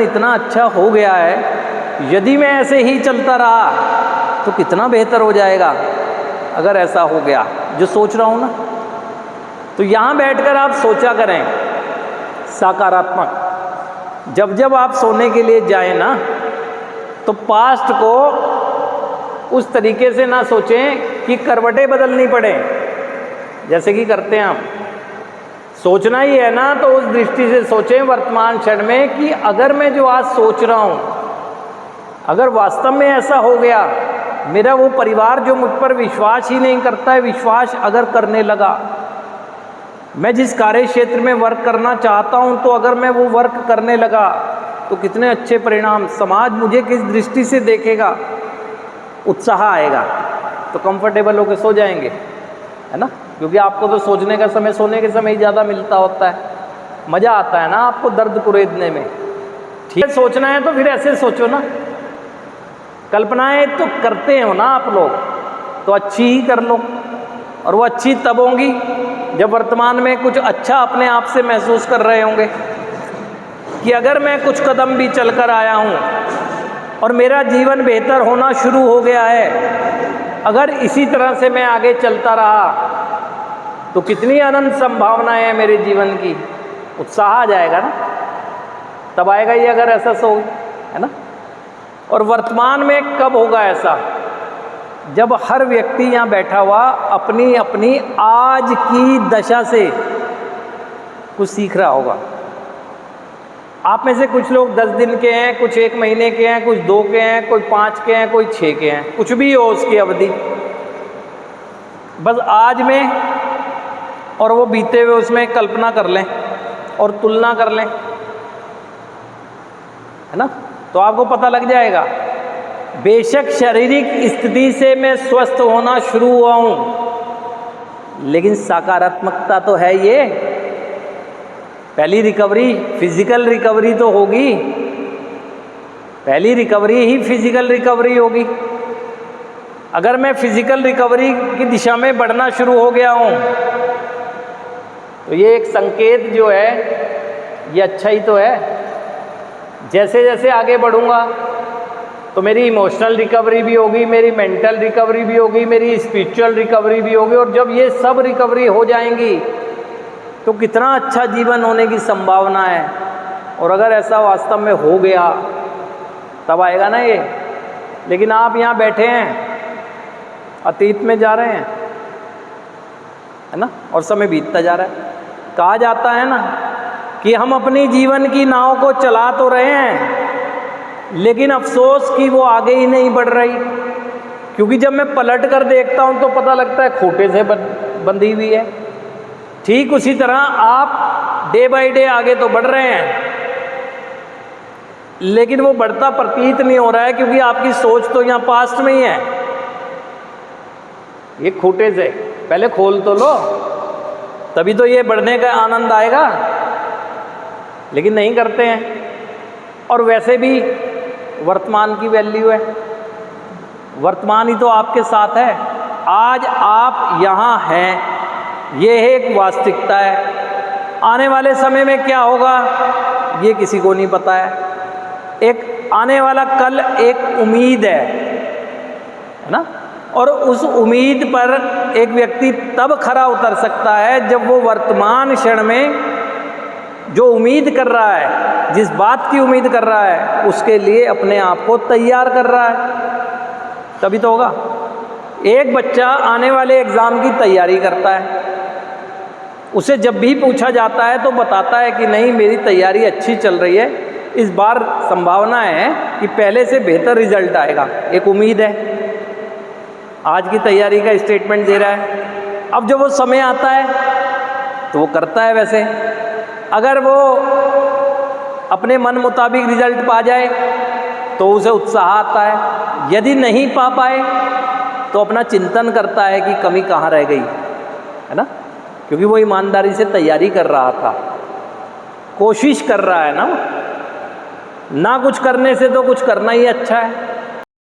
इतना अच्छा हो गया है, यदि मैं ऐसे ही चलता रहा तो कितना बेहतर हो जाएगा अगर ऐसा हो गया, जो सोच रहा हूँ ना। तो यहाँ बैठकर आप सोचा करें सकारात्मक। जब जब आप सोने के लिए जाएं ना, तो पास्ट को उस तरीके से ना सोचें कि करवटें बदलनी पड़े, जैसे कि करते हैं हम। सोचना ही है ना, तो उस दृष्टि से सोचें वर्तमान क्षण में कि अगर मैं जो आज सोच रहा हूँ, अगर वास्तव में ऐसा हो गया, मेरा वो परिवार जो मुझ पर विश्वास ही नहीं करता है, विश्वास अगर करने लगा, मैं जिस कार्य क्षेत्र में वर्क करना चाहता हूँ, तो अगर मैं वो वर्क करने लगा तो कितने अच्छे परिणाम, समाज मुझे किस दृष्टि से देखेगा, उत्साह आएगा, तो कंफर्टेबल होकर सो जाएंगे, है ना। क्योंकि आपको तो सोचने का समय सोने के समय ही ज़्यादा मिलता होता है, मज़ा आता है ना आपको दर्द कुरेदने में। ठीक है, सोचना है तो फिर ऐसे सोचो ना। कल्पनाएं तो करते हो ना आप लोग, तो अच्छी ही कर लो, और वो अच्छी तब होंगी जब वर्तमान में कुछ अच्छा अपने आप से महसूस कर रहे होंगे कि अगर मैं कुछ कदम भी चलकर आया हूँ और मेरा जीवन बेहतर होना शुरू हो गया है, अगर इसी तरह से मैं आगे चलता रहा तो कितनी अनंत संभावनाएं हैं मेरे जीवन की, उत्साह आ जाएगा ना, तब आएगा ये अगर ऐसा सो, है ना। और वर्तमान में कब होगा ऐसा, जब हर व्यक्ति यहाँ बैठा हुआ अपनी अपनी आज की दशा से कुछ सीख रहा होगा। आप में से कुछ लोग 10 दिन के हैं, कुछ 1 महीने के हैं, कुछ 2 के हैं, कोई 5 के हैं, कोई 6 के हैं, कुछ भी हो उसकी अवधि, बस आज में और वो बीते हुए उसमें कल्पना कर लें और तुलना कर लें, है ना, तो आपको पता लग जाएगा। बेशक शारीरिक स्थिति से मैं स्वस्थ होना शुरू हुआ हूँ, लेकिन सकारात्मकता तो है ये। पहली रिकवरी फिजिकल रिकवरी तो होगी, पहली रिकवरी ही फिजिकल रिकवरी होगी। अगर मैं फिजिकल रिकवरी की दिशा में बढ़ना शुरू हो गया हूँ, तो ये एक संकेत जो है ये अच्छा ही तो है। जैसे जैसे आगे बढ़ूँगा तो मेरी इमोशनल रिकवरी भी होगी, मेरी मेंटल रिकवरी भी होगी, मेरी स्पिरिचुअल रिकवरी भी होगी, और जब ये सब रिकवरी हो जाएंगी तो कितना अच्छा जीवन होने की संभावना है। और अगर ऐसा वास्तव में हो गया तब आएगा ना ये। लेकिन आप यहाँ बैठे हैं, अतीत में जा रहे हैं, है ना, और समय बीतता जा रहा है। कहा जाता है ना कि हम अपनी जीवन की नाव को चला तो रहे हैं, लेकिन अफसोस कि वो आगे ही नहीं बढ़ रही, क्योंकि जब मैं पलट कर देखता हूँ तो पता लगता है खूंटे से बंधी हुई है। ठीक उसी तरह आप डे बाय डे आगे तो बढ़ रहे हैं, लेकिन वो बढ़ता प्रतीत नहीं हो रहा है, क्योंकि आपकी सोच तो यहाँ पास्ट में ही है। ये खूंटे से पहले खोल तो लो, तभी तो ये बढ़ने का आनंद आएगा, लेकिन नहीं करते हैं। और वैसे भी वर्तमान की वैल्यू है, वर्तमान ही तो आपके साथ है। आज आप यहाँ हैं, ये एक वास्तविकता है। आने वाले समय में क्या होगा ये किसी को नहीं पता है। एक आने वाला कल एक उम्मीद है ना, और उस उम्मीद पर एक व्यक्ति तब खरा उतर सकता है जब वो वर्तमान क्षण में जो उम्मीद कर रहा है, जिस बात की उम्मीद कर रहा है, उसके लिए अपने आप को तैयार कर रहा है, तभी तो होगा। एक बच्चा आने वाले एग्ज़ाम की तैयारी करता है, उसे जब भी पूछा जाता है तो बताता है कि नहीं मेरी तैयारी अच्छी चल रही है, इस बार संभावना है कि पहले से बेहतर रिजल्ट आएगा, एक उम्मीद है। आज की तैयारी का स्टेटमेंट दे रहा है। अब जब वो समय आता है तो वो करता है वैसे। अगर वो अपने मन मुताबिक रिजल्ट पा जाए तो उसे उत्साह आता है, यदि नहीं पा पाए तो अपना चिंतन करता है कि कमी कहाँ रह गई, है ना, क्योंकि वो ईमानदारी से तैयारी कर रहा था, कोशिश कर रहा है ना कुछ करने से तो कुछ करना ही अच्छा है।